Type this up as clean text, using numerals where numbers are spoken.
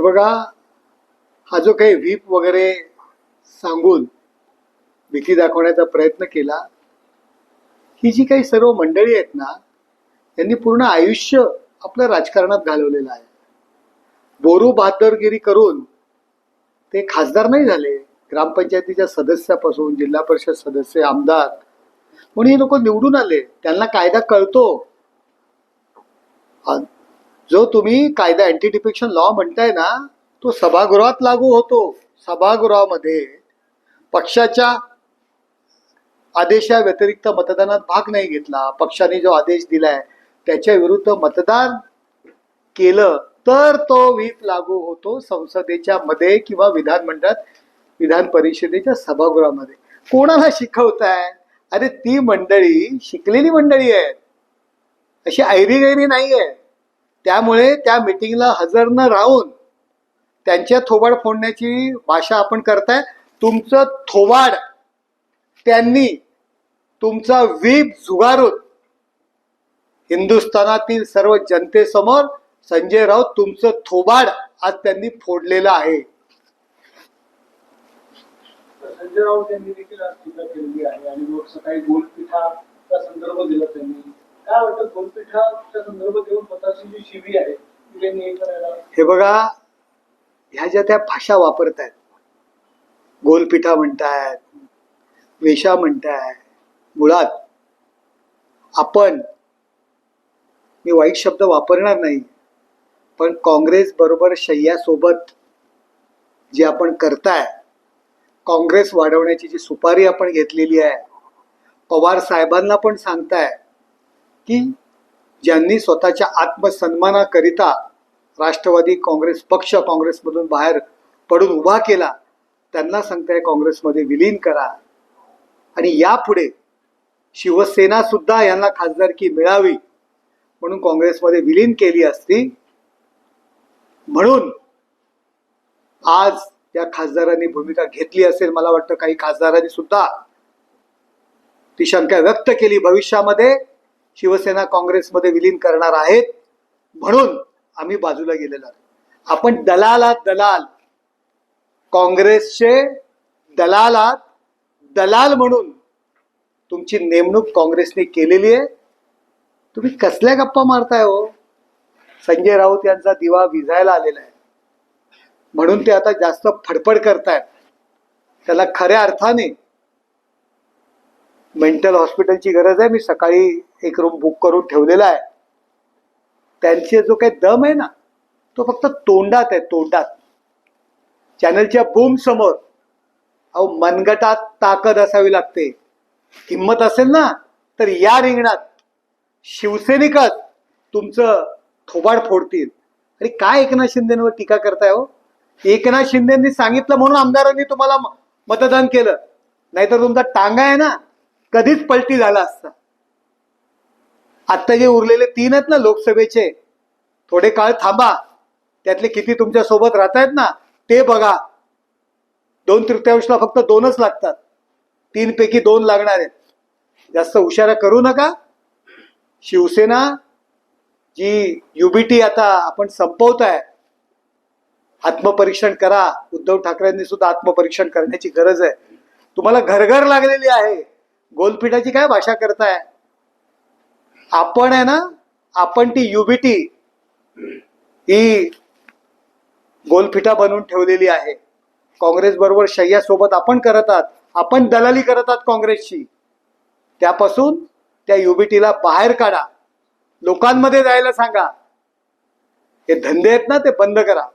बघा, हा जो काही व्हीप वगैरे सांगून भीती दाखवण्याचा प्रयत्न केला, ही जी काही सर्व मंडळी आहेत ना, त्यांनी पूर्ण आयुष्य आपलं राजकारणात घालवलेलं आहे. बोरू बहादरगिरी करून ते खासदार नाही झाले. ग्रामपंचायतीच्या सदस्यापासून जिल्हा परिषद सदस्य, आमदार म्हणून हे लोक निवडून आले. त्यांना कायदा कळतो. जो तुम्ही कायदा अँटी डिफेक्शन लॉ म्हणताय ना, तो सभागृहात लागू होतो. सभागृहामध्ये पक्षाच्या आदेशा व्यतिरिक्त मतदानात भाग नाही घेतला, पक्षाने जो आदेश दिलाय त्याच्या विरुद्ध मतदान केलं तर तो व्हीप लागू होतो संसदेच्या मध्ये किंवा विधानमंडळात, विधान परिषदेच्या सभागृहामध्ये. कोणाला शिकवताय? अरे ती मंडळी शिकलेली मंडळी आहेत, अशी ऐरी गैरी नाही आहे. त्यामुळे त्या मीटिंगला हजर न राहून त्यांच्या थोबाड फोडण्याची भाषा आपण करताय. तुमचं थोबाड त्यांनी, तुमचा व्हीप झुगारून हिंदुस्थानातील सर्व जनतेसमोर संजय राऊत तुमचं थोबाड आज त्यांनी फोडलेलं आहे. संजय राऊत यांनी देखील आज टीका केलेली आहे आणि मग सकाळी गोलपीठाचा संदर्भ दिला त्यांनी. काय वाटतं, गोलपीठाचा संदर्भ देऊन स्वतःची जी शिबी आहे ती त्यांनी हे करायला? हे बघा, ह्या ज्या त्या भाषा वापरतायत, गोलपीठा म्हणतायत, वेशा म्हणतायत, मुळात आपण, मी वाईट शब्द वापरणार नाही, पण काँग्रेस बरोबर शय्यासोबत जे आपण करताय, काँग्रेस वाढवण्याची जी सुपारी आपण घेतलेली आहे, पवार साहेबांना पण सांगताय की ज्यांनी स्वतःच्या आत्मसन्मानाकरिता राष्ट्रवादी काँग्रेस पक्ष काँग्रेसमधून बाहेर पडून उभा केला, त्यांना सांगताय काँग्रेसमध्ये विलीन करा. आणि यापुढे शिवसेना सुद्धा यांना खासदारकी मिळावी म्हणून काँग्रेसमध्ये विलीन केली असती. म्हणून आज त्या खासदारांनी भूमिका घेतली असेल. मला वाटतं काही खासदारांनी सुद्धा ती शंका व्यक्त केली, भविष्यामध्ये शिवसेना काँग्रेसमध्ये विलीन करणार आहेत म्हणून आम्ही बाजूला गेलेलो आहोत. आपण दलालात दलाल, काँग्रेसचे दलालात दलाल म्हणून तुमची नेमणूक काँग्रेसने केलेली आहे. तुम्ही कसल्या गप्पा मारताय हो? संजय राऊत यांचा दिवा विझायला आलेला आहे म्हणून ते आता जास्त फडफड करतायत. त्याला खऱ्या अर्थाने मेंटल हॉस्पिटलची गरज आहे. मी सकाळी एक रूम बुक करून ठेवलेला आहे. त्यांचे जो काही दम आहे ना, तो फक्त तोंडात आहे, तोंडात. चॅनलच्या बूम समोर अहो मनगटात ताकद असावी लागते. हिंमत असेल ना तर या रिंगणात शिवसैनिकच तुमचं थोबाड फोडतील. आणि काय एकनाथ शिंदेवर टीका करताय हो? एकनाथ शिंदेंनी सांगितलं म्हणून आमदारांनी तुम्हाला मतदान केलं, नाहीतर तुमचा टांगा आहे ना कधीच पलटी झाला असता. आता जे उरलेले 3 आहेत ना लोकसभेचे, थोडे काळ थांबा, त्यातले किती तुमच्या सोबत राहत आहेत ना ते बघा. 2/3 फक्त 2च लागतात, 3 पैकी 2 लागणार आहेत. जास्त हुशारा करू नका. शिवसेना जी युबीटी आता आपण संपवताय, आत्मपरीक्षण करा. उद्धव ठाकरेंनी सुद्धा आत्मपरीक्षण करण्याची गरज आहे. तुम्हाला घरघर लागलेली आहे. गोलपीठाची काय भाषा करताय? आपण आहे ना, आपण ती युबीटी ही गोलपीठा बनवून ठेवलेली आहे. काँग्रेस बरोबर शय्यासोबत आपण करत आहात, आपण दलाली करत आहात काँग्रेसची. त्यापासून त्या युबीटीला बाहेर काढा, लोकांमध्ये जायला सांगा. हे धंदे आहेत ना ते बंद करा.